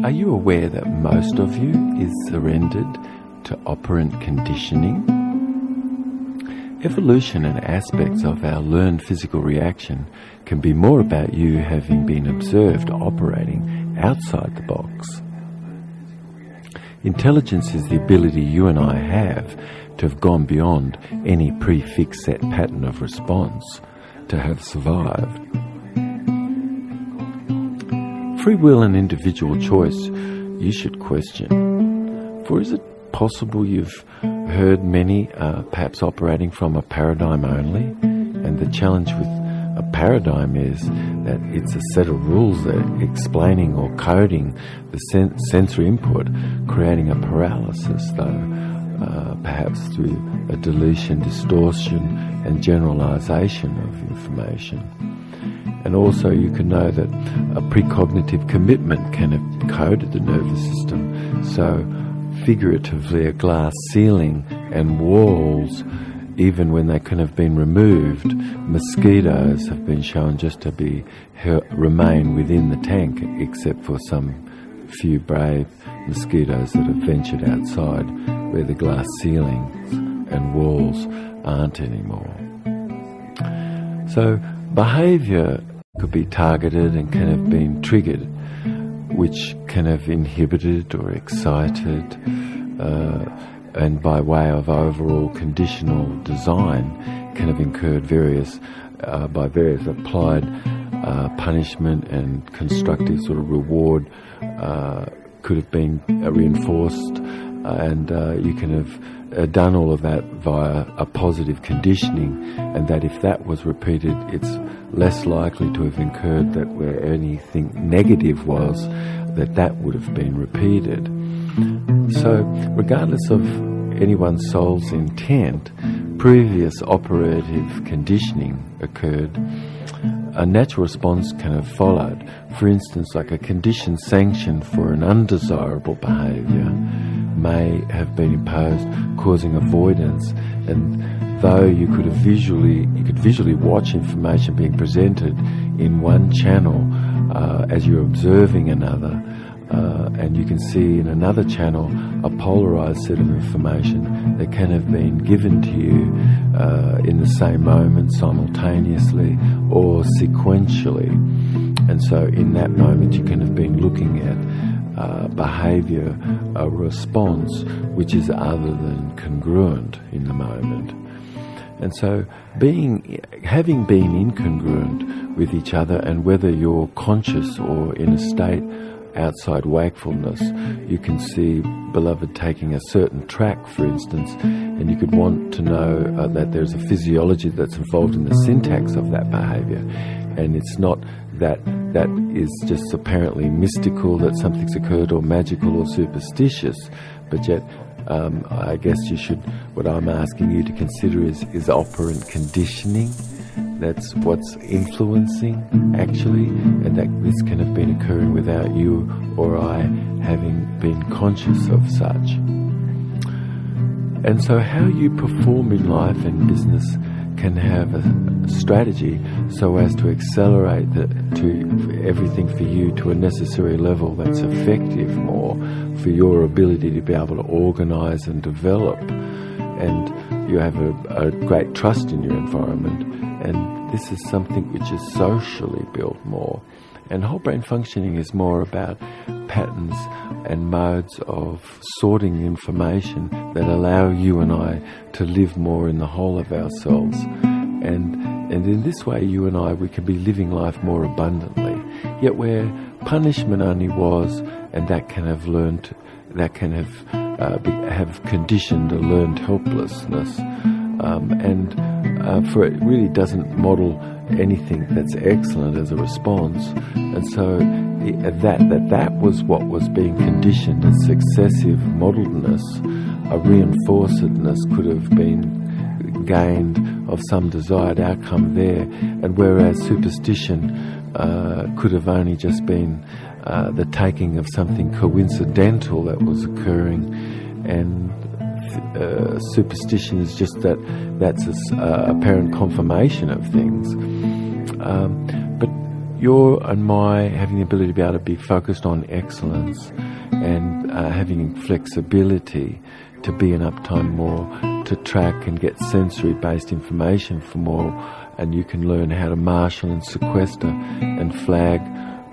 Are you aware that most of you is surrendered to operant conditioning? Evolution and aspects of our learned physical reaction can be more about you having been observed operating outside the box. Intelligence is the ability you and I have to have gone beyond any prefixed set pattern of response, to have survived. Free will and individual choice you should question. For is it possible you've heard many perhaps operating from a paradigm only? And the challenge with a paradigm is that it's a set of rules that are explaining or coding the sensory input, creating a paralysis, though perhaps through a deletion, distortion and generalization of information. And also you can know that a precognitive commitment can have coded the nervous system. So figuratively, a glass ceiling and walls, even when they can have been removed, mosquitoes have been shown just to remain within the tank, except for some few brave mosquitoes that have ventured outside where the glass ceilings and walls aren't anymore. So behaviour could be targeted and can have been triggered, which can have inhibited or excited, and by way of overall conditional design can have incurred various applied punishment and constructive sort of reward could have been reinforced, and you can have done all of that via a positive conditioning, and that if that was repeated, it's less likely to have incurred that where anything negative was, that would have been repeated. So regardless of anyone's soul's intent, previous operative conditioning occurred. A natural response can have followed. For instance, like a conditioned sanction for an undesirable behaviour may have been imposed, causing avoidance, and though you could visually watch information being presented in one channel as you're observing another, and you can see in another channel a polarized set of information that can have been given to you in the same moment, simultaneously or sequentially. And so in that moment you can have been looking at behaviour, a response which is other than congruent in the moment. And so having been incongruent with each other, and whether you're conscious or in a state outside wakefulness, you can see beloved taking a certain track, for instance, and you could want to know that there's a physiology that's involved in the syntax of that behaviour, and it's not that is just apparently mystical, that something's occurred, or magical or superstitious, but yet I guess what I'm asking you to consider is operant conditioning. That's what's influencing, actually, and that this can have been occurring without you or I having been conscious of such. And so how you perform in life and business can have a strategy so as to accelerate to everything for you to a necessary level that's effective more for your ability to be able to organise and develop, and you have a great trust in your environment, and this is something which is socially built more. And whole brain functioning is more about patterns and modes of sorting information that allow you and I to live more in the whole of ourselves. And in this way, you and I, we can be living life more abundantly. Yet where punishment only was, and that can have have conditioned a learned helplessness, for it really doesn't model anything that's excellent as a response. And so that was what was being conditioned as successive modeledness. A reinforcedness could have been gained of some desired outcome there, and whereas superstition could have only just been the taking of something coincidental that was occurring, and superstition is just that's a apparent confirmation of things. But your and my having the ability to be able to be focused on excellence and having flexibility to be in uptime more, to track and get sensory-based information for more, and you can learn how to marshal and sequester and flag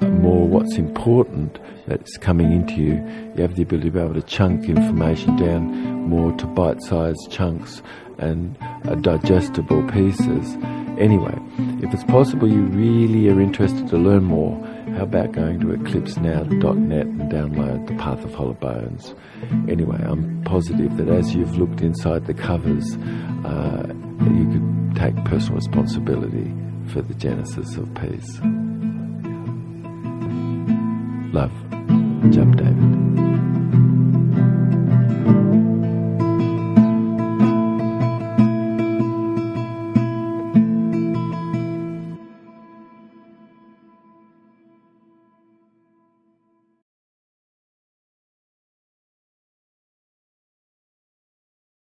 more what's important that's coming into you. You have the ability to be able to chunk information down more to bite-sized chunks and digestible pieces. Anyway, if it's possible you really are interested to learn more, how about going to eclipsenow.net and download The Path of Hollow Bones? Anyway, I'm positive that as you've looked inside the covers, you could take personal responsibility for the genesis of peace. Love, jubbdavid.